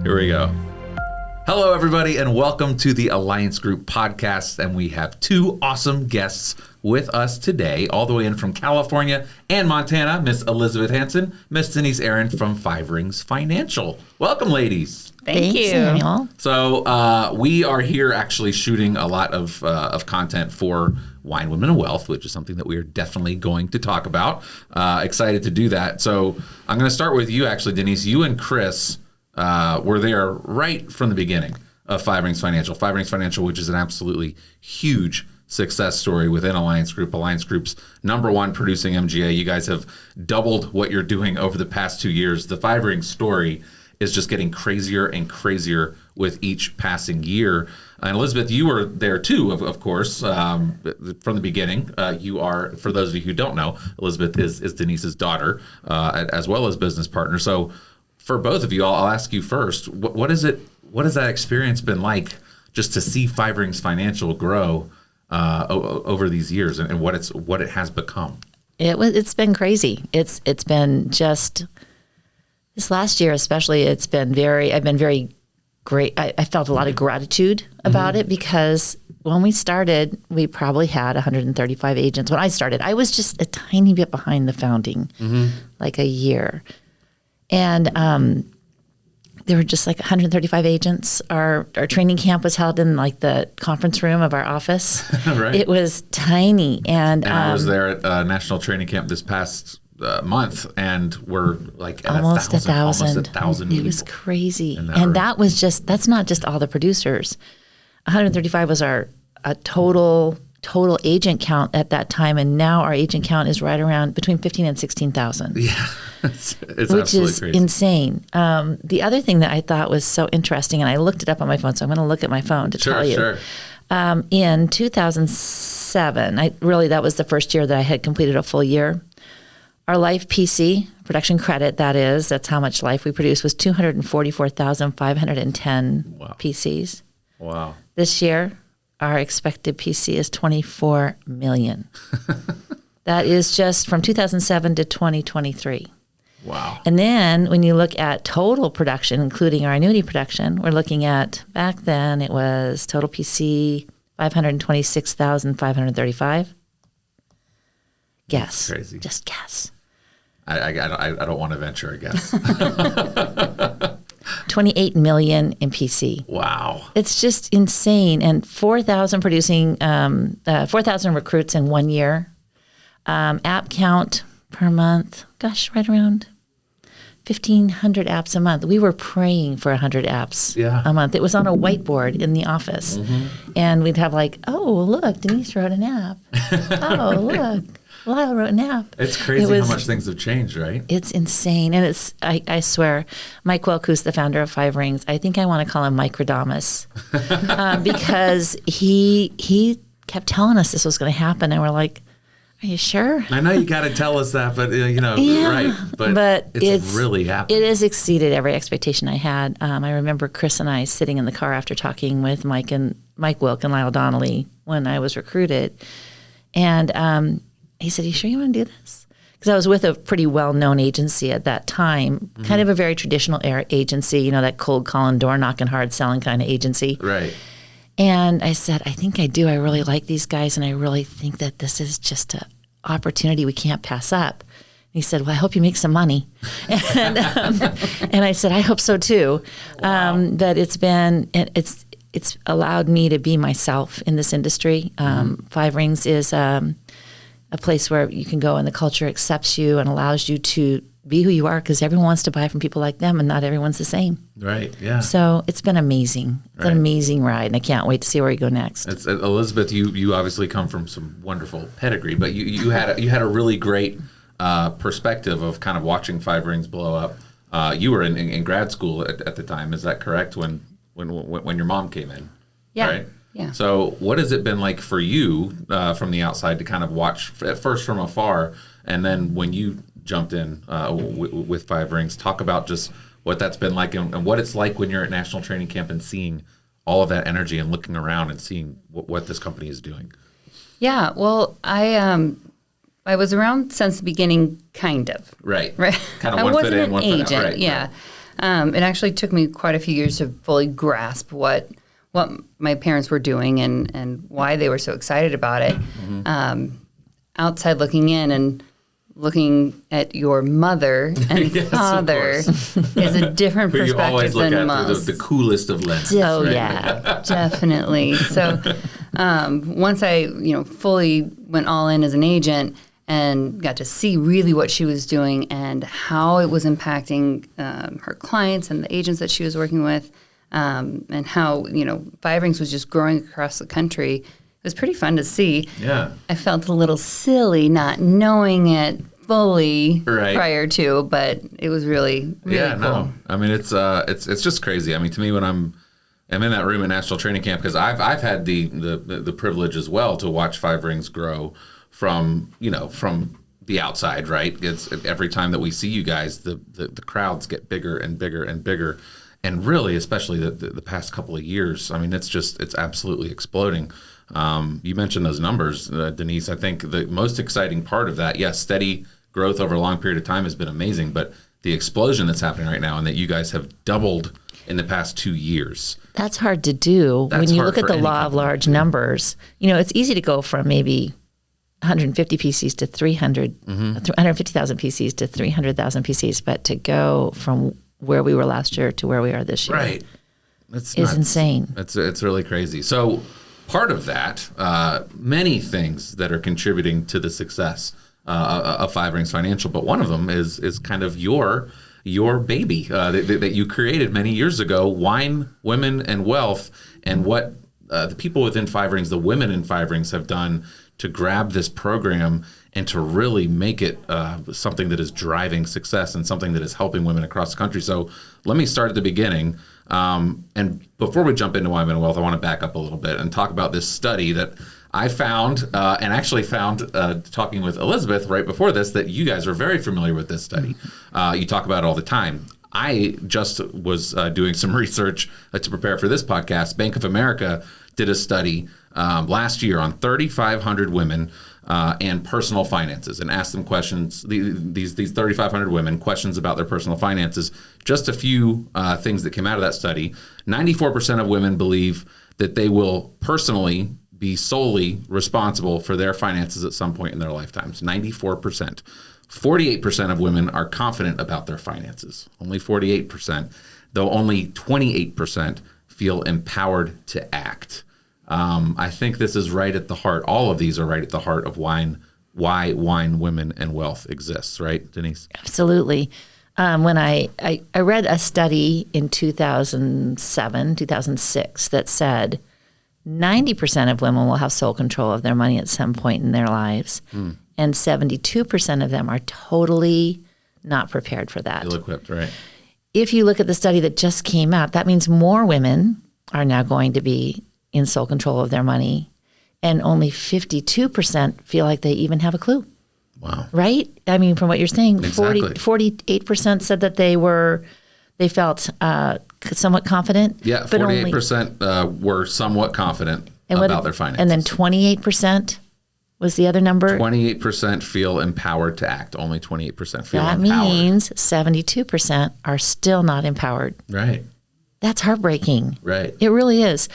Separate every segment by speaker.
Speaker 1: Here we go. Hello, everybody, and welcome to the Alliance Group podcast. And we have two awesome guests with us today, all the way in from California and Montana, Miss Elizabeth Hansen, Miss Denise Arand from Five Rings Financial. Welcome, ladies.
Speaker 2: Thank you, Samuel.
Speaker 1: So we are here actually shooting a lot of content for Wine, Women, and Wealth, which is something that we are definitely going to talk about. Excited to do that. So I'm going to start with you, actually, Denise. You and Chris were there right from the beginning of Five Rings Financial. Five Rings Financial, which is an absolutely huge success story within Alliance Group. Alliance Group's #1 producing MGA. You guys have doubled what you're doing over the past 2 years. The Five Rings story is just getting crazier and crazier with each passing year. And Elizabeth, you were there too, of course, from the beginning. You are, for those of you who don't know, Elizabeth is Denise's daughter, as well as business partner. So for both of you, I'll ask you first, what has that experience been like just to see Five Rings Financial grow over these years and what it has become?
Speaker 2: It's been crazy. It's been just this last year, especially. I've been very great. I felt a lot of gratitude about it because when we started, we probably had 135 agents. When I started, I was just a tiny bit behind the founding, like a year. And there were just like 135 agents. Our training camp was held in like the conference room of our office. Right. It was tiny. And
Speaker 1: I was there at National Training Camp this past month, and we're like at
Speaker 2: almost
Speaker 1: 1,000 people.
Speaker 2: It was crazy. And that's not just all the producers. 135 was our total agent count at that time, and now our agent count is right around between 15 and 16,000.
Speaker 1: Yeah, it's
Speaker 2: which is
Speaker 1: crazy.
Speaker 2: Insane. The other thing that I thought was so interesting, and I looked it up on my phone, so I'm going to look at my phone to tell you.
Speaker 1: Sure.
Speaker 2: In 2007, that was the first year that I had completed a full year. Our life PC, production credit, that's how much life we produced, was 244,510 PCs.
Speaker 1: Wow.
Speaker 2: This year, our expected PC is 24 million. That is just from 2007 to 2023.
Speaker 1: Wow.
Speaker 2: And then when you look at total production, including our annuity production, we're looking at, back then it was total PC 526,535. Guess.
Speaker 1: That's crazy.
Speaker 2: Just guess.
Speaker 1: I don't want to venture a guess.
Speaker 2: 28 million in PC.
Speaker 1: Wow.
Speaker 2: It's just insane. And 4,000 producing, 4,000 recruits in 1 year. App count per month, right around 1,500 apps a month. We were praying for 100 apps a month. It was on a whiteboard in the office. And we'd have like, oh, look, Denise wrote an app. Oh, look. Lyle wrote an app.
Speaker 1: It's crazy how much things have changed, right?
Speaker 2: It's insane. And I swear, Mike Wilk, who's the founder of Five Rings, I think I want to call him Mike Radamus because he kept telling us this was going to happen. And we're like, are you sure?
Speaker 1: I know you got to tell us that, but right. But it's really happened.
Speaker 2: It has exceeded every expectation I had. I remember Chris and I sitting in the car after talking with Mike Wilk and Lyle Donnelly when I was recruited. And he said, "Are you sure you want to do this?" Because I was with a pretty well-known agency at that time, kind of a very traditional agency, that cold calling, door knocking, hard selling kind of agency.
Speaker 1: Right.
Speaker 2: And I said, I think I do. I really like these guys, and I really think that this is just an opportunity we can't pass up. And he said, well, I hope you make some money. And I said, I hope so too.
Speaker 1: Wow.
Speaker 2: But it's allowed me to be myself in this industry. Five Rings is a place where you can go and the culture accepts you and allows you to be who you are, because everyone wants to buy from people like them and not everyone's the same.
Speaker 1: Right, yeah.
Speaker 2: So it's been amazing. It's an amazing ride, and I can't wait to see where you go next.
Speaker 1: Elizabeth, you obviously come from some wonderful pedigree, but you had a really great perspective of kind of watching Five Rings blow up. You were in grad school at the time, is that correct, when your mom came in?
Speaker 3: Yeah.
Speaker 1: Right?
Speaker 3: Yeah.
Speaker 1: So what has it been like for you from the outside to kind of watch, at first from afar, and then when you jumped in with Five Rings, talk about just what that's been like and what it's like when you're at National Training Camp and seeing all of that energy and looking around and seeing what this company is doing.
Speaker 3: Yeah, well, I was around since the beginning, kind of.
Speaker 1: Right.
Speaker 3: Right.
Speaker 1: Kind of
Speaker 3: I
Speaker 1: one
Speaker 3: wasn't
Speaker 1: foot in,
Speaker 3: an
Speaker 1: one foot
Speaker 3: agent,
Speaker 1: out. Right.
Speaker 3: yeah. It actually took me quite a few years to fully grasp what my parents were doing and why they were so excited about it. Outside looking in and looking at your mother and
Speaker 1: Yes,
Speaker 3: father is a different
Speaker 1: Who you
Speaker 3: perspective
Speaker 1: always look
Speaker 3: than
Speaker 1: at
Speaker 3: most.
Speaker 1: through the coolest of lenses.
Speaker 2: Oh
Speaker 1: right?
Speaker 2: yeah.
Speaker 3: Definitely. So once I, fully went all in as an agent and got to see really what she was doing and how it was impacting her clients and the agents that she was working with, and how, Five Rings was just growing across the country. It was pretty fun to see.
Speaker 1: Yeah.
Speaker 3: I felt a little silly not knowing it fully prior to, but it was really, really cool.
Speaker 1: No. I mean, it's just crazy. I mean, to me, when I'm in that room at National Training Camp, because I've had the privilege as well to watch Five Rings grow from the outside, right? It's every time that we see you guys, the crowds get bigger and bigger and bigger, and really, especially the past couple of years, I mean, it's absolutely exploding. You mentioned those numbers, Denise. I think the most exciting part of that, yes, steady growth over a long period of time has been amazing, but the explosion that's happening right now and that you guys have doubled in the past 2 years.
Speaker 2: That's hard to do.
Speaker 1: That's
Speaker 2: when you
Speaker 1: hard
Speaker 2: look at
Speaker 1: for
Speaker 2: the
Speaker 1: any
Speaker 2: law of
Speaker 1: company
Speaker 2: large
Speaker 1: to do.
Speaker 2: numbers, it's easy to go from maybe 150 PCs to 150,000 PCs to 300,000 PCs, but to go from where we were last year to where we are this year.
Speaker 1: Right. It's
Speaker 2: is insane.
Speaker 1: It's really crazy. So part of that, many things that are contributing to the success of Five Rings Financial, but one of them is kind of your baby that you created many years ago, Wine, Women, and Wealth, and what the people within Five Rings, the women in Five Rings, have done to grab this program and to really make it something that is driving success and something that is helping women across the country. So let me start at the beginning. And before we jump into Wine and Wealth, I want to back up a little bit and talk about this study that I found and actually found talking with Elizabeth right before this, that you guys are very familiar with this study. You talk about it all the time. I just was doing some research to prepare for this podcast. Bank of America did a study last year on 3,500 women and personal finances, and asked them questions, these 3,500 women, questions about their personal finances. Just a few things that came out of that study. 94% of women believe that they will personally be solely responsible for their finances at some point in their lifetimes. 94%. 48% of women are confident about their finances. Only 48%, though only 28% feel empowered to act. I think this is right at the heart. All of these are right at the heart of why Wine, Women, and Wealth exists, right, Denise?
Speaker 2: Absolutely. When I read a study in 2007, 2006 that said 90% of women will have sole control of their money at some point in their lives, and 72% of them are totally not prepared for that.
Speaker 1: Ill-equipped, right?
Speaker 2: If you look at the study that just came out, that means more women are now going to be in sole control of their money, and only 52% feel like they even have a clue.
Speaker 1: Wow.
Speaker 2: Right? I mean, from what you're saying,
Speaker 1: Exactly.
Speaker 2: 48% said that they felt somewhat confident.
Speaker 1: Yeah,
Speaker 2: but
Speaker 1: 48% were somewhat confident about their finances.
Speaker 2: And then 28% was the other number.
Speaker 1: 28% feel empowered to act. Only 28% feel
Speaker 2: That
Speaker 1: empowered.
Speaker 2: means 72% are still not empowered.
Speaker 1: Right.
Speaker 2: That's heartbreaking.
Speaker 1: Right.
Speaker 2: It really is.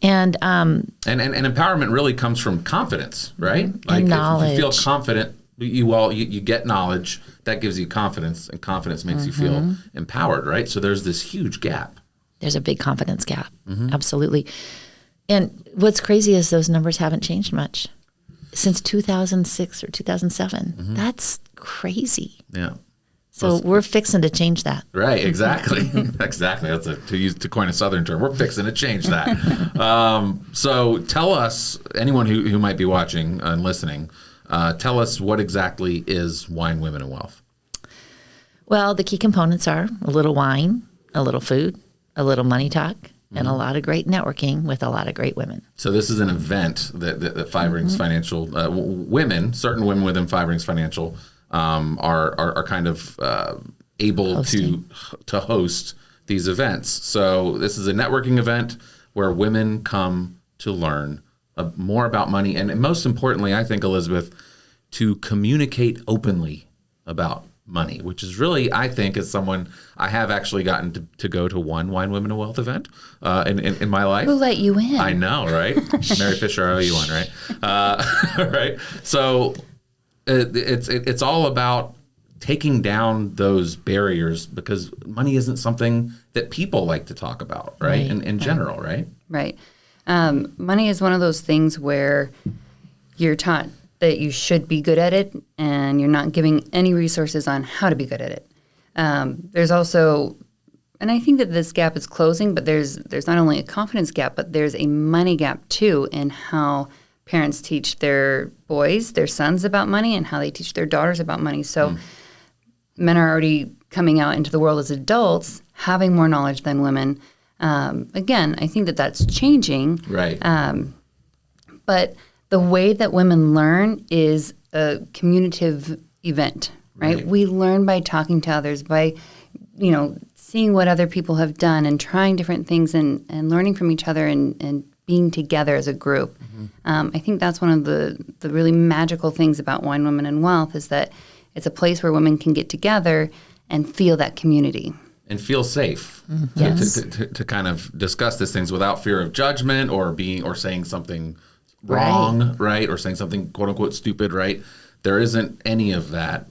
Speaker 2: And
Speaker 1: And empowerment really comes from confidence, right? Like
Speaker 2: knowledge.
Speaker 1: if you feel confident, you get knowledge, that gives you confidence, and confidence makes you feel empowered, right? So there's this huge gap.
Speaker 2: there's a big confidence gap. Absolutely. And what's crazy is those numbers haven't changed much since 2006 or 2007. That's crazy.
Speaker 1: Yeah.
Speaker 2: So we're fixing to change that.
Speaker 1: Right, exactly. Exactly. That's to coin a Southern term. We're fixing to change that. So tell us, anyone who might be watching and listening, tell us what exactly is Wine, Women, and Wealth?
Speaker 2: Well, the key components are a little wine, a little food, a little money talk, and a lot of great networking with a lot of great women.
Speaker 1: So this is an event that Five Rings Financial, women, certain women within Five Rings Financial are kind of able to host these events. So this is a networking event where women come to learn more about money, and most importantly, I think, Elizabeth, to communicate openly about money, which is really, I think, as someone, I have actually gotten to go to one Wine, Women, and Wealth event in my life.
Speaker 3: Who let you in?
Speaker 1: I know, right? Mary Fisher, I owe you one, right? Right. So it's all about taking down those barriers, because money isn't something that people like to talk about, right? In general, right?
Speaker 3: Right. Money is one of those things where you're taught that you should be good at it, and you're not giving any resources on how to be good at it. There's also, and I think that this gap is closing, but there's not only a confidence gap, but there's a money gap too in how parents teach their boys, their sons about money, and how they teach their daughters about money. So men are already coming out into the world as adults, having more knowledge than women. Again, I think that that's changing.
Speaker 1: Right.
Speaker 3: But the way that women learn is a communicative event, right? We learn by talking to others, by, seeing what other people have done and trying different things and learning from each other and being together as a group. I think that's one of the really magical things about Wine, Women, and Wealth, is that it's a place where women can get together and feel that community.
Speaker 1: And feel safe
Speaker 2: Yes.
Speaker 1: to kind of discuss these things without fear of judgment or saying something wrong, right? Or saying something quote unquote stupid, right? There isn't any of that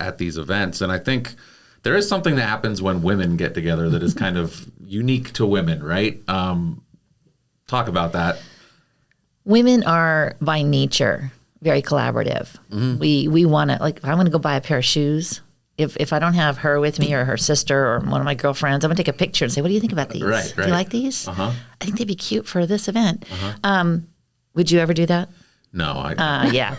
Speaker 1: at these events. And I think there is something that happens when women get together that is kind of unique to women, right? Talk about that.
Speaker 2: Women are by nature very collaborative. We want to, like, if I want to go buy a pair of shoes, if I don't have her with me or her sister or one of my girlfriends, I'm going to take a picture and say, what do you think about these?
Speaker 1: Right.
Speaker 2: Do you like these? I think they'd be cute for this event. Would you ever do that?
Speaker 1: No,
Speaker 2: Yeah.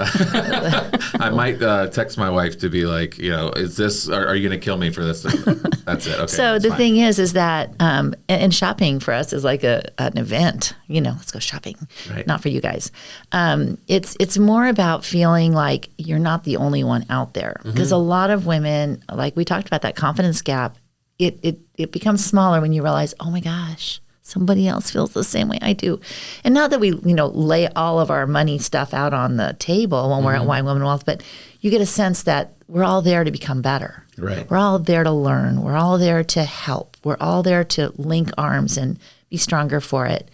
Speaker 1: I might text my wife to be like, is this, are you going to kill me for this? That's it. Okay.
Speaker 2: So the thing is that, and shopping for us is like an event, let's go shopping,
Speaker 1: Right.
Speaker 2: Not for you guys. It's more about feeling like you're not the only one out there, because a lot of women, like we talked about that confidence gap, it becomes smaller when you realize, oh my gosh, somebody else feels the same way I do. And not that we, lay all of our money stuff out on the table when we're at Wine, Women, Wealth, but you get a sense that we're all there to become better.
Speaker 1: Right.
Speaker 2: We're all there to learn. We're all there to help. We're all there to link arms and be stronger for it.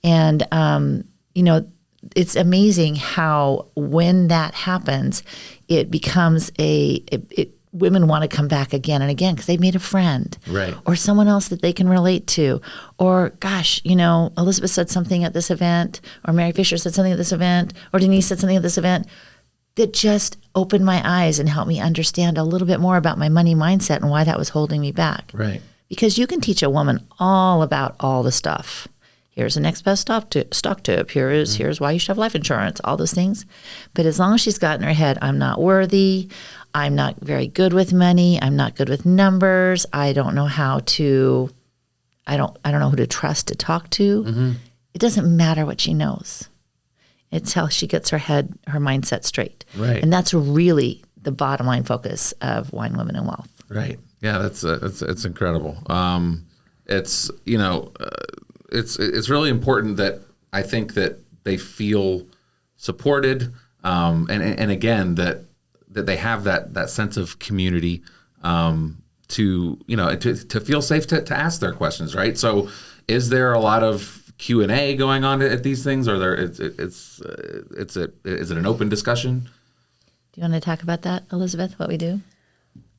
Speaker 2: And, it's amazing how when that happens, it becomes women want to come back again and again because they've made a friend,
Speaker 1: right,
Speaker 2: or someone else that they can relate to, or gosh, Elizabeth said something at this event, or Mary Fisher said something at this event, or Denise said something at this event that just opened my eyes and helped me understand a little bit more about my money mindset and why that was holding me back.
Speaker 1: Right.
Speaker 2: Because you can teach a woman all about all the stuff. Here's the next best stock tip. Here's why you should have life insurance, all those things. But as long as she's got in her head, I'm not worthy, I'm not very good with money, I'm not good with numbers, I don't know how to, I don't know who to trust to talk to. It doesn't matter what she knows. It's how she gets her mindset straight.
Speaker 1: Right.
Speaker 2: And that's really the bottom line focus of Wine, Women, and Wealth.
Speaker 1: Right. Yeah, it's incredible. It's it's really important that I think that they feel supported, and again that they have that sense of community, to feel safe to ask their questions. Right. So, is there a lot of Q&A going on at these things, or is it an open discussion?
Speaker 2: Do you want to talk about that, Elizabeth, what we do?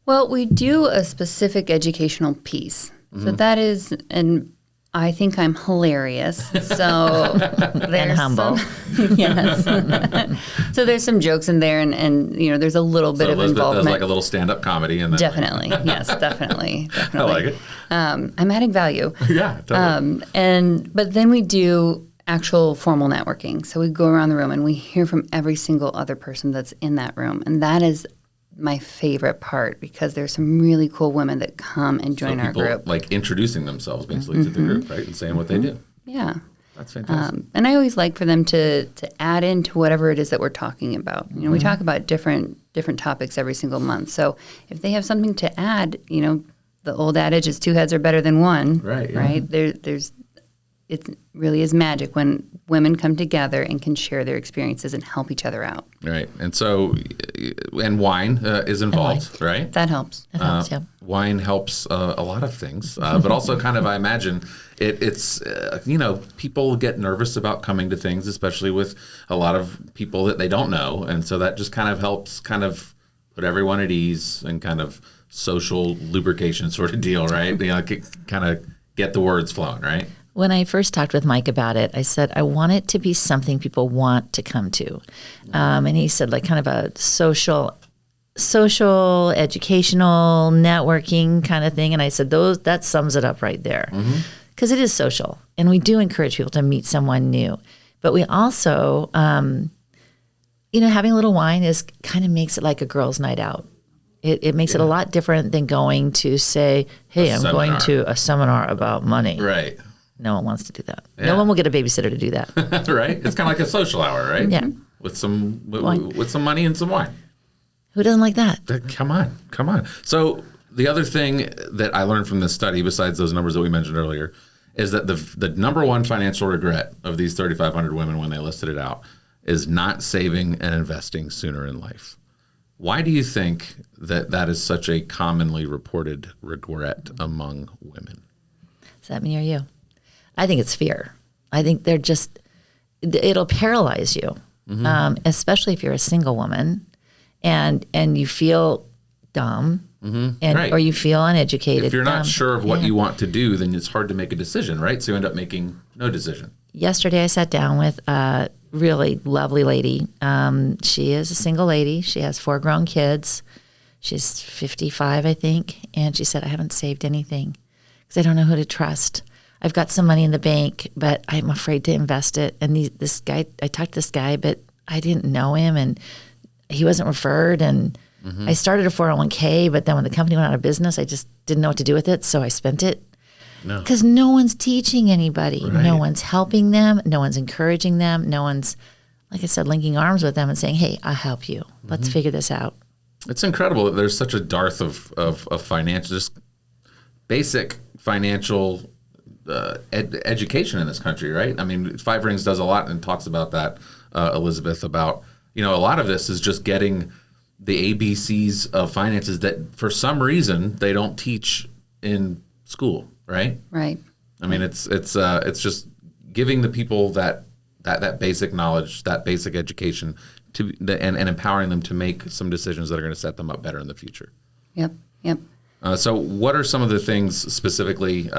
Speaker 3: Well, we do a specific educational piece. So that is, and I think I'm hilarious. So
Speaker 2: And humble.
Speaker 3: Yes. So there's some jokes in there, and there's a little bit
Speaker 1: So
Speaker 3: of
Speaker 1: Elizabeth
Speaker 3: involvement.
Speaker 1: does like a little stand-up comedy, and then
Speaker 3: Definitely, yes, definitely.
Speaker 1: I like it.
Speaker 3: I'm adding value.
Speaker 1: Yeah, totally.
Speaker 3: But then we do actual formal networking. So we go around the room and we hear from every single other person that's in that room, and that is my favorite part, because there's some really cool women that come and join our group.
Speaker 1: Like introducing themselves basically to the group, right, and saying what they do.
Speaker 3: Yeah.
Speaker 1: That's fantastic.
Speaker 3: And I always like for them to add into whatever it is that we're talking about. We talk about different topics every single month. So if they have something to add, the old adage is two heads are better than one.
Speaker 1: Right. Yeah.
Speaker 3: Right. It's it really is magic when women come together and can share their experiences and help each other out.
Speaker 1: Right. And so, and wine is involved, right?
Speaker 3: That helps.
Speaker 2: It helps, yeah.
Speaker 1: Wine helps a lot of things, but also kind of, I imagine, it's people get nervous about coming to things, especially with a lot of people that they don't know. And so that just kind of helps kind of put everyone at ease and kind of social lubrication sort of deal, right? Kind of get the words flowing, right?
Speaker 2: When I first talked with Mike about it, I said, I want it to be something people want to come to. And he said, like kind of a social, educational, networking kind of thing. And I said, that sums it up right there. Because it is social. And we do encourage people to meet someone new. But we also, having a little wine kind of makes it like a girls' night out. It makes it a lot different than going to say, hey, I'm going to a seminar about money.
Speaker 1: Right.
Speaker 2: No one wants to do that.
Speaker 1: Yeah.
Speaker 2: No one will get a babysitter to do that.
Speaker 1: Right. It's kind of like a social hour, right?
Speaker 2: Yeah.
Speaker 1: With some money and some wine.
Speaker 2: Who doesn't like that?
Speaker 1: Come on. So the other thing that I learned from this study, besides those numbers that we mentioned earlier, is that the number one financial regret of these 3,500 women when they listed it out is not saving and investing sooner in life. Why do you think that is such a commonly reported regret among women?
Speaker 2: Is that me or you? I think it's fear. I think it'll paralyze you, especially if you're a single woman and you feel dumb or you feel uneducated.
Speaker 1: If you're not sure of what you want to do, then it's hard to make a decision, right? So you end up making no decision.
Speaker 2: Yesterday I sat down with a really lovely lady. She is a single lady. She has 4 grown kids. She's 55, I think. And she said, I haven't saved anything because I don't know who to trust. I've got some money in the bank, but I'm afraid to invest it. And this guy, I talked to this guy, but I didn't know him and he wasn't referred. And I started a 401k, but then when the company went out of business, I just didn't know what to do with it. So I spent it. Because no one's teaching anybody. Right. No one's helping them. No one's encouraging them. No one's, like I said, linking arms with them and saying, hey, I'll help you. Let's figure this out.
Speaker 1: It's incredible that there's such a dearth of financial, just basic financial education in this country, right? I mean, Five Rings does a lot and talks about that, Elizabeth, about, a lot of this is just getting the ABCs of finances that for some reason they don't teach in school, right?
Speaker 3: Right.
Speaker 1: I mean, it's just giving the people that basic knowledge, that basic education and empowering them to make some decisions that are going to set them up better in the future.
Speaker 3: Yep.
Speaker 1: So what are some of the things specifically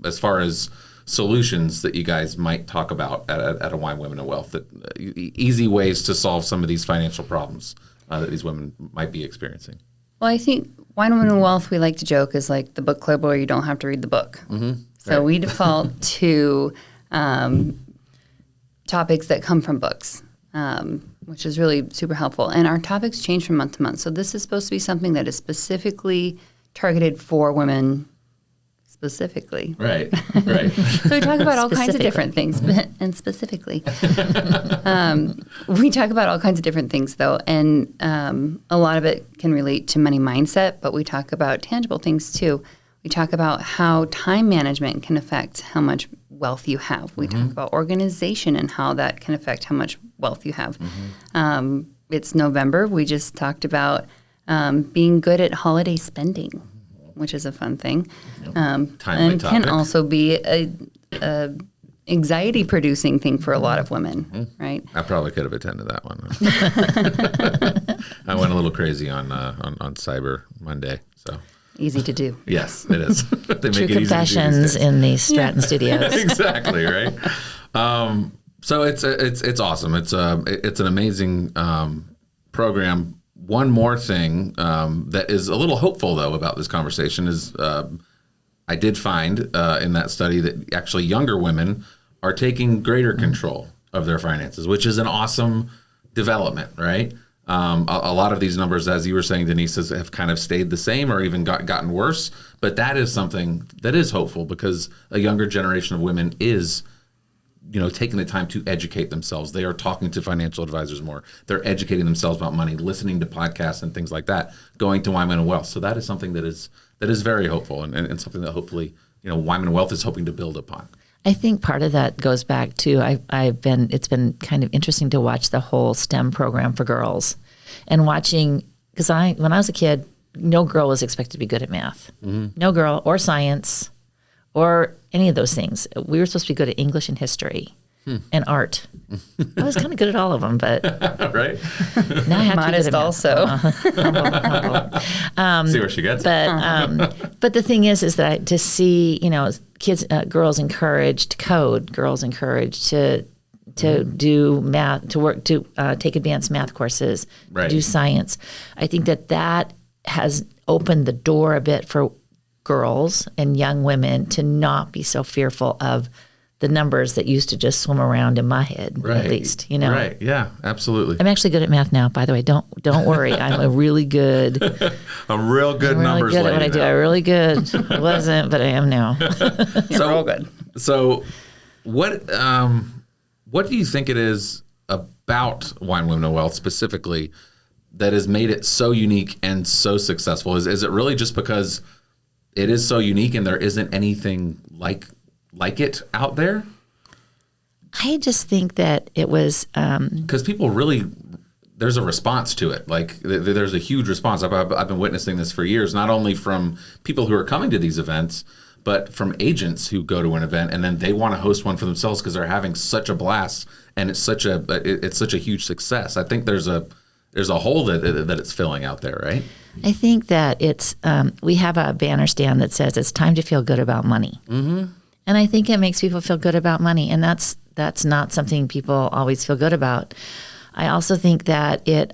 Speaker 1: as far as solutions that you guys might talk about at a Wine, Women, and Wealth, that easy ways to solve some of these financial problems that these women might be experiencing?
Speaker 3: Well, I think Wine, Women, and Wealth, we like to joke, is like the book club where you don't have to read the book. So we default to topics that come from books, which is really super helpful. And our topics change from month to month. So this is supposed to be something that is specifically targeted for women specifically.
Speaker 1: Right.
Speaker 3: So we talk about all kinds of different things, and specifically. We talk about all kinds of different things, though, and a lot of it can relate to money mindset, but we talk about tangible things, too. We talk about how time management can affect how much wealth you have. We talk about organization and how that can affect how much wealth you have. It's November. We just talked about being good at holiday spending, which is a fun thing, and
Speaker 1: topic.
Speaker 3: Can also be a anxiety-producing thing for a lot of women, right?
Speaker 1: I probably could have attended that one. I went a little crazy on Cyber Monday, so.
Speaker 3: Easy to do.
Speaker 1: Yes, it is. They
Speaker 2: True confessions in the Stratton studios.
Speaker 1: Exactly, right? So it's awesome. It's an amazing program. One more thing that is a little hopeful, though, about this conversation is I did find in that study that actually younger women are taking greater control of their finances, which is an awesome development, right? A lot of these numbers, as you were saying, Denise, have kind of stayed the same or even gotten worse. But that is something that is hopeful because a younger generation of women is taking the time to educate themselves. They are talking to financial advisors more. They're educating themselves about money, listening to podcasts and things like that, going to Wine, Women, and Wealth. So that is something that is very hopeful and something that hopefully, Wine, Women, and Wealth is hoping to build upon.
Speaker 2: I think part of that goes back to it's been kind of interesting to watch the whole STEM program for girls, and watching, because when I was a kid, no girl was expected to be good at math, no girl, or science, or any of those things. We were supposed to be good at English and history and art. I was kind of good at all of them, but
Speaker 1: right.
Speaker 2: now I have
Speaker 3: Modest
Speaker 2: to be good at
Speaker 3: also.
Speaker 2: humble.
Speaker 1: See where she gets.
Speaker 2: But the thing is that to see, kids, girls encouraged to code, girls encouraged to do math, to work, to take advanced math courses,
Speaker 1: Right.
Speaker 2: do science. I think that has opened the door a bit for girls and young women to not be so fearful of the numbers that used to just swim around in my head,
Speaker 1: Right.
Speaker 2: at least,
Speaker 1: Right. Yeah. Absolutely.
Speaker 2: I'm actually good at math now, by the way. Don't worry. I'm a really good.
Speaker 1: I'm real good
Speaker 2: I'm really
Speaker 1: numbers
Speaker 2: good at what I
Speaker 1: lady
Speaker 2: do.
Speaker 1: now.
Speaker 2: I'm really good. I wasn't, but I am now.
Speaker 3: You're real good.
Speaker 1: So, what do you think it is about Wine Women and Wealth specifically that has made it so unique and so successful? Is it really just because it is so unique and there isn't anything like it out there?
Speaker 2: I just think that it was.
Speaker 1: Because people really, there's a response to it. Like there's a huge response. I've been witnessing this for years, not only from people who are coming to these events, but from agents who go to an event and then they want to host one for themselves because they're having such a blast and it's such a huge success. I think there's a hole that it's filling out there, right?
Speaker 2: I think that it's. We have a banner stand that says it's time to feel good about money, and I think it makes people feel good about money, and that's not something people always feel good about. I also think that it's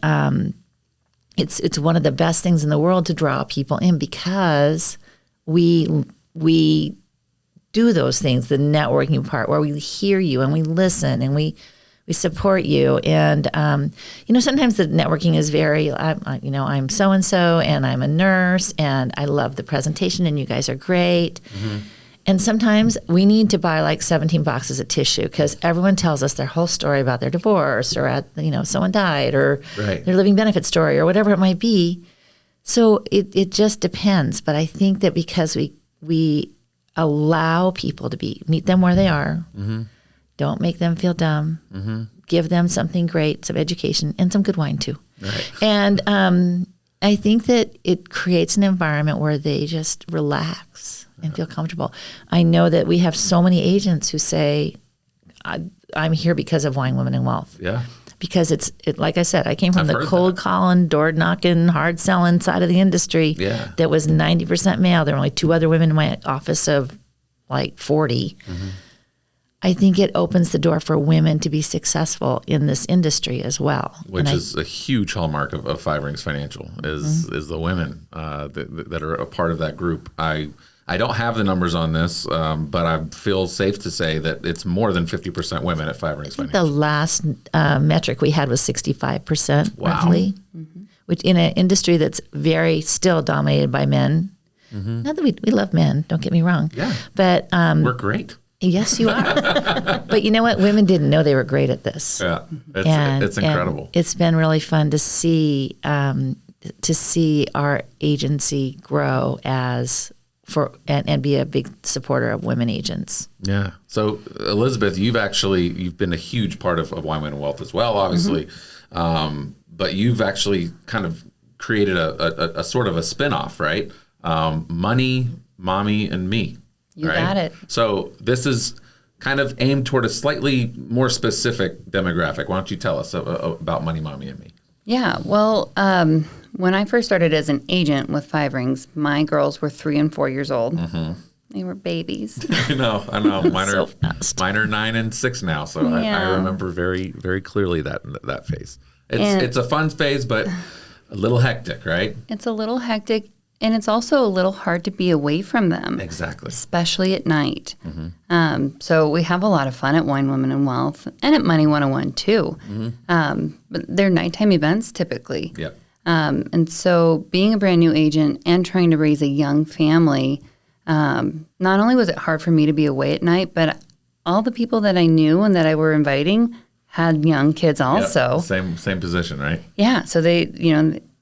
Speaker 2: one of the best things in the world to draw people in because we do those things, the networking part where we hear you and we listen and we support you. And, sometimes the networking is very, I'm so-and-so and I'm a nurse and I love the presentation and you guys are great. And sometimes we need to buy like 17 boxes of tissue because everyone tells us their whole story about their divorce or someone died or
Speaker 1: Right.
Speaker 2: their living benefit story or whatever it might be. So it just depends. But I think that because we allow people to meet them where they are, don't make them feel dumb, give them something great, some education, and some good wine too.
Speaker 1: Right.
Speaker 2: And I think that it creates an environment where they just relax and feel comfortable. I know that we have so many agents who say, I'm here because of Wine Women and Wealth.
Speaker 1: Yeah.
Speaker 2: Because it's like I said, I came from
Speaker 1: I've
Speaker 2: the
Speaker 1: heard
Speaker 2: cold
Speaker 1: that.
Speaker 2: calling, door knocking, hard selling side of the industry.
Speaker 1: Yeah.
Speaker 2: That was 90% male. There were only 2 other women in my office of like 40. I think it opens the door for women to be successful in this industry as well.
Speaker 1: Which is a huge hallmark of Five Rings Financial is the women that are a part of that group. I don't have the numbers on this, but I feel safe to say that it's more than 50% women at Five Rings
Speaker 2: The
Speaker 1: Financial.
Speaker 2: last metric we had was 65%
Speaker 1: Wow.
Speaker 2: roughly, which in an industry that's very still dominated by men. Not that we love men, don't get me wrong.
Speaker 1: Yeah.
Speaker 2: But
Speaker 1: We're great.
Speaker 2: yes, you are. But you know what? Women didn't know they were great at this.
Speaker 1: Yeah, it's
Speaker 2: And
Speaker 1: incredible.
Speaker 2: it's been really fun to see our agency grow and be a big supporter of women agents.
Speaker 1: Yeah. So Elizabeth, you've been a huge part of Wine Women and Wealth as well, obviously, but you've actually kind of created a sort of a spinoff, right? Money, Mommy, and Me.
Speaker 3: You
Speaker 1: right?
Speaker 3: got it.
Speaker 1: So this is kind of aimed toward a slightly more specific demographic. Why don't you tell us about Money, Mommy, and Me?
Speaker 3: Yeah, well, when I first started as an agent with Five Rings, my girls were 3 and 4 years old. They were babies.
Speaker 1: I know.
Speaker 2: So fast.
Speaker 1: Mine are 9 and 6 now, so
Speaker 3: Yeah.
Speaker 1: I remember very, very clearly that phase.
Speaker 3: And-
Speaker 1: It's a fun phase, but a little hectic, right?
Speaker 3: It's a little hectic, and it's also a little hard to be away from them.
Speaker 1: Exactly.
Speaker 3: Especially at night. So we have a lot of fun at Wine Women and Wealth and at Money 101 too. But they're nighttime events typically.
Speaker 1: Yep.
Speaker 3: And so being a brand new agent and trying to raise a young family, not only was it hard for me to be away at night, but all the people that I knew and that I were inviting had young kids also.
Speaker 1: Yep. Same position, right?
Speaker 3: Yeah. So they,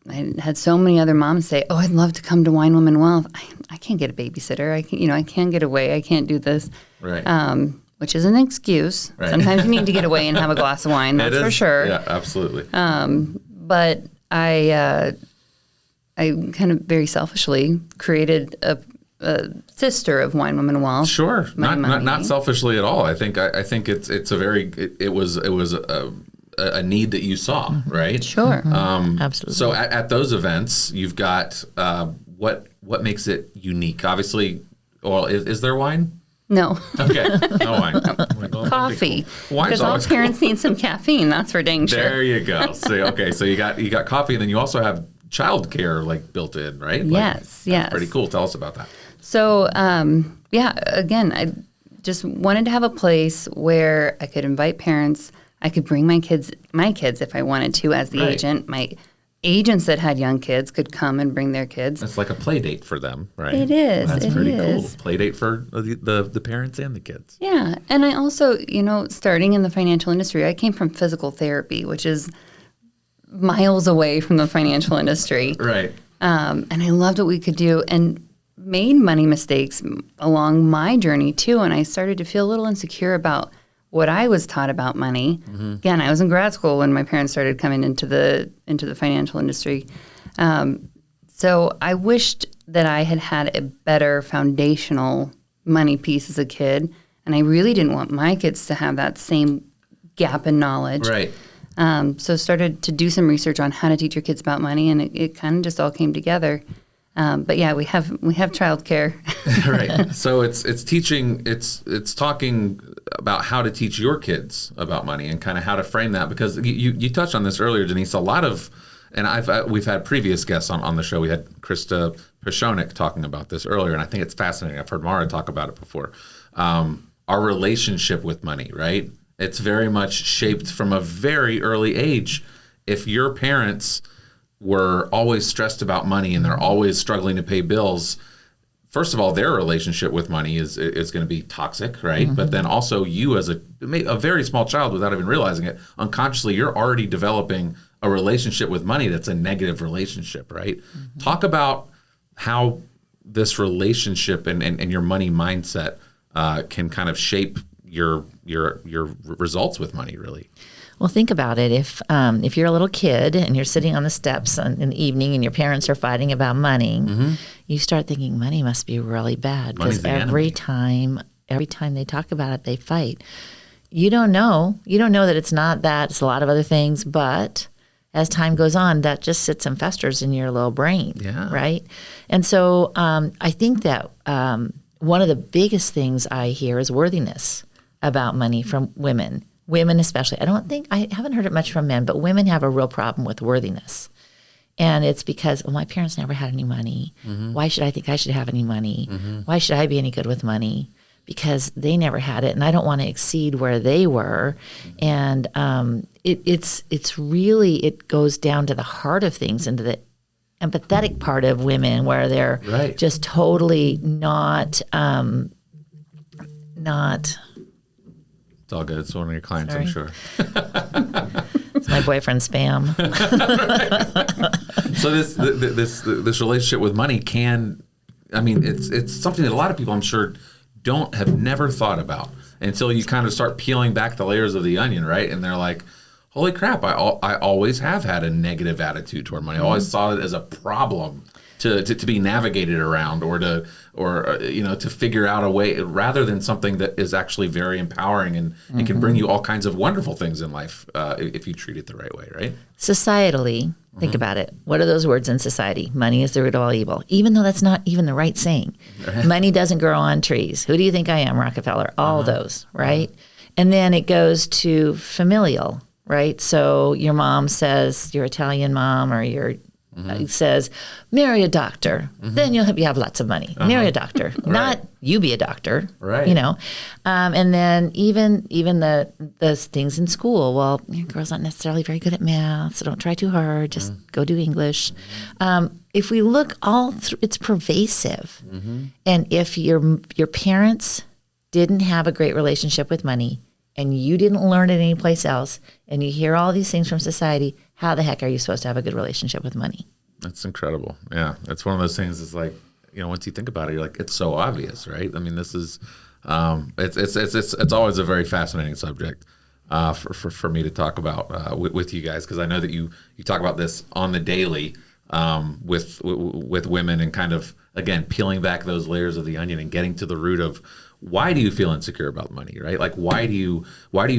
Speaker 3: I had so many other moms say, "Oh, I'd love to come to Wine Women Wealth. I can't get a babysitter. I can't get away. I can't do this."
Speaker 1: Right.
Speaker 3: Which is an excuse.
Speaker 1: Right.
Speaker 3: Sometimes you need to get away and have a glass of wine. That's for sure.
Speaker 1: Yeah, absolutely.
Speaker 3: But I kind of very selfishly created a sister of Wine Women Wealth.
Speaker 1: Sure, not selfishly at all. I think it's a very it was a need that you saw, right?
Speaker 3: Sure,
Speaker 2: Absolutely.
Speaker 1: So at those events, you've got what makes it unique. Obviously, well, is there wine?
Speaker 3: no.
Speaker 1: Okay, no wine.
Speaker 3: Coffee.
Speaker 1: Wine's
Speaker 3: Because all
Speaker 1: always
Speaker 3: parents need some caffeine. That's for dang sure.
Speaker 1: There you go. So you got coffee, and then you also have childcare like built in, right?
Speaker 3: Yes, yes.
Speaker 1: Pretty cool. Tell us about that.
Speaker 3: So, again, I just wanted to have a place where I could invite parents. I could bring my kids if I wanted to as the
Speaker 1: Right.
Speaker 3: agent. My agents that had young kids could come and bring their kids.
Speaker 1: It's like a play date for them, right?
Speaker 3: It is.
Speaker 1: That's
Speaker 3: It
Speaker 1: pretty
Speaker 3: is.
Speaker 1: cool. Play date for the parents and the kids.
Speaker 3: Yeah. And I also, starting in the financial industry, I came from physical therapy, which is miles away from the financial industry.
Speaker 1: Right.
Speaker 3: And I loved what we could do and made money mistakes along my journey too. And I started to feel a little insecure about what I was taught about money. Again, I was in grad school when my parents started coming into the financial industry. So I wished that I had a better foundational money piece as a kid. And I really didn't want my kids to have that same gap in knowledge.
Speaker 1: Right.
Speaker 3: So started to do some research on how to teach your kids about money, and it kind of just all came together. But yeah, we have childcare.
Speaker 1: Right. So it's teaching, it's talking about how to teach your kids about money and kind of how to frame that, because you touched on this earlier, Denise. A lot of, and we've had previous guests on the show. We had Krista Pashonik talking about this earlier, and I think it's fascinating. I've heard Mara talk about it before. Our relationship with money, right? It's very much shaped from a very early age. If your parents were always stressed about money and they're always struggling to pay bills, first of all, their relationship with money is going to be toxic, right? But then also you as a very small child, without even realizing it, unconsciously, you're already developing a relationship with money that's a negative relationship, right? Talk about how this relationship and your money mindset can kind of shape your results with money, really.
Speaker 2: Well, think about it. If you're a little kid and you're sitting on the steps in the evening and your parents are fighting about money, you start thinking money must be really bad,
Speaker 1: Money's
Speaker 2: because
Speaker 1: the
Speaker 2: every time they talk about it, they fight. You don't know that it's not that. It's a lot of other things, but as time goes on, that just sits and festers in your little brain, right? And so I think that one of the biggest things I hear is worthiness about money from women especially. I haven't heard it much from men, but women have a real problem with worthiness. And it's because, my parents never had any money. Why should I think I should have any money? Why should I be any good with money? Because they never had it, and I don't want to exceed where they were. And it's really, it goes down to the heart of things, into the empathetic part of women, where they're just totally not
Speaker 1: It's all good. It's one of your clients,
Speaker 2: Sorry.
Speaker 1: I'm sure.
Speaker 2: It's my boyfriend's spam.
Speaker 1: So this relationship with money it's something that a lot of people, I'm sure, have never thought about until you kind of start peeling back the layers of the onion, right? And they're like, holy crap, I always have had a negative attitude toward money. I always saw it as a problem to be navigated around, or to figure out a way, rather than something that is actually very empowering and it can bring you all kinds of wonderful things in life if you treat it the right way, right?
Speaker 2: Societally, think about it. What are those words in society? Money is the root of all evil, even though that's not even the right saying. Money doesn't grow on trees. Who do you think I am, Rockefeller? All those, right? And then it goes to familial, right? So your mom says, your Italian mom, or your says, marry a doctor, then you have lots of money. Marry a doctor, not you be a doctor,
Speaker 1: right?
Speaker 2: And then even the things in school. Well, your girl's not necessarily very good at math, so don't try too hard. Just go do English. If we look all through, it's pervasive. And if your parents didn't have a great relationship with money, and you didn't learn it anyplace else, and you hear all these things from society, how the heck are you supposed to have a good relationship with money?
Speaker 1: That's incredible. Yeah, it's one of those things. It's like, once you think about it, you're like, it's so obvious, right? I mean, this is it's always a very fascinating subject for me to talk about with you guys, because I know that you talk about this on the daily with women, and kind of, again, peeling back those layers of the onion and getting to the root of why do you feel insecure about money, right? Like, why do you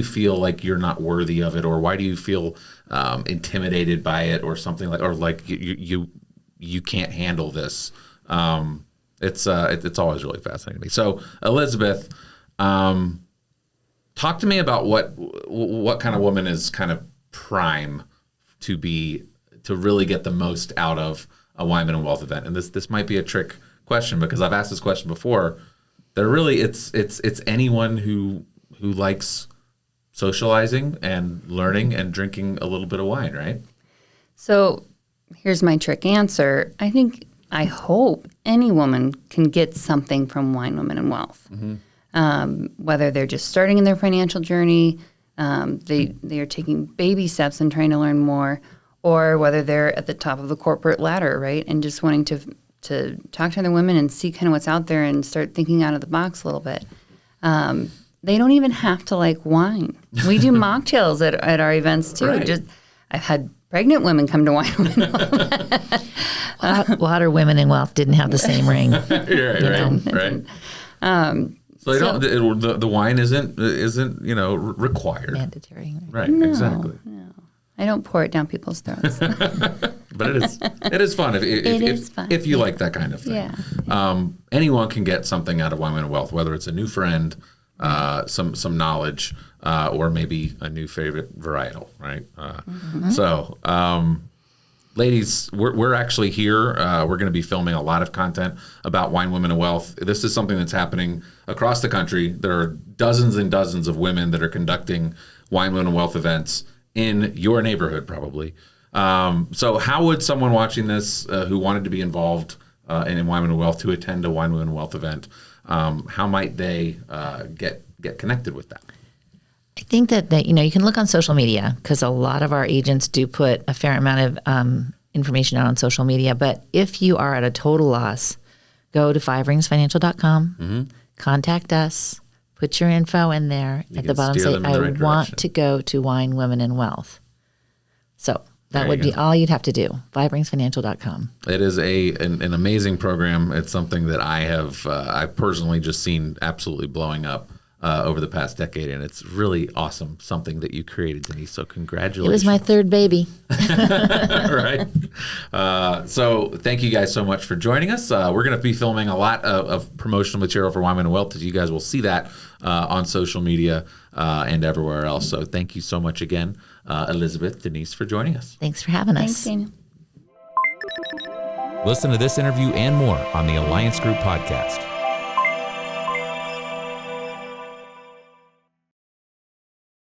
Speaker 1: feel like you're not worthy of it, or why do you feel intimidated by it, or something like, or like you can't handle this. It's always really fascinating to me. So, Elizabeth, talk to me about what kind of woman is kind of prime to really get the most out of a Wine, Women, and Wealth event. And this might be a trick question, because I've asked this question before. That really, it's anyone who likes socializing and learning and drinking a little bit of wine, right?
Speaker 3: So here's my trick answer. I hope any woman can get something from Wine, Women, and Wealth. Whether they're just starting in their financial journey, they are taking baby steps and trying to learn more, or whether they're at the top of the corporate ladder, right, and just wanting to talk to other women and see kind of what's out there and start thinking out of the box a little bit. They don't even have to like wine. We do mocktails at our events too.
Speaker 1: Right.
Speaker 3: I've had pregnant women come to Wine, Women, and Wealth.
Speaker 2: A lot of women in wealth didn't have the same ring.
Speaker 1: Right. So they don't. The wine isn't required.
Speaker 2: Mandatory.
Speaker 1: Right. Exactly.
Speaker 3: No. I don't pour it down people's throats.
Speaker 1: But it is fun if you like that kind of thing.
Speaker 3: Yeah.
Speaker 1: Anyone can get something out of Wine, Women, and Wealth, whether it's a new friend, some knowledge, or maybe a new favorite varietal, right? So, ladies, we're actually here. We're going to be filming a lot of content about Wine, Women, and Wealth. This is something that's happening across the country. There are dozens and dozens of women that are conducting Wine, Women, and Wealth events in your neighborhood, probably. So how would someone watching this who wanted to be involved in Wine, Women, and Wealth, to attend a Wine, Women, and Wealth event, how might they get connected with that?
Speaker 2: I think that you can look on social media, because a lot of our agents do put a fair amount of information out on social media. But if you are at a total loss, go to fiveringsfinancial.com, contact us, put your info in there. At the bottom, say, I want to go to Wine, Women, and Wealth. So that would be all you'd have to do, fiveringsfinancial.com.
Speaker 1: It is an amazing program. It's something that I've personally just seen absolutely blowing up over the past decade, and it's really awesome, something that you created, Denise. So congratulations.
Speaker 2: It was my third baby.
Speaker 1: Right. So thank you guys so much for joining us. We're going to be filming a lot of promotional material for Wine, Women, and Wealth. You guys will see that on social media and everywhere else. So thank you so much again, Elizabeth, Denise, for joining us.
Speaker 2: Thanks for having us.
Speaker 3: Thanks, Daniel.
Speaker 4: Listen to this interview and more on the Alliance Group podcast.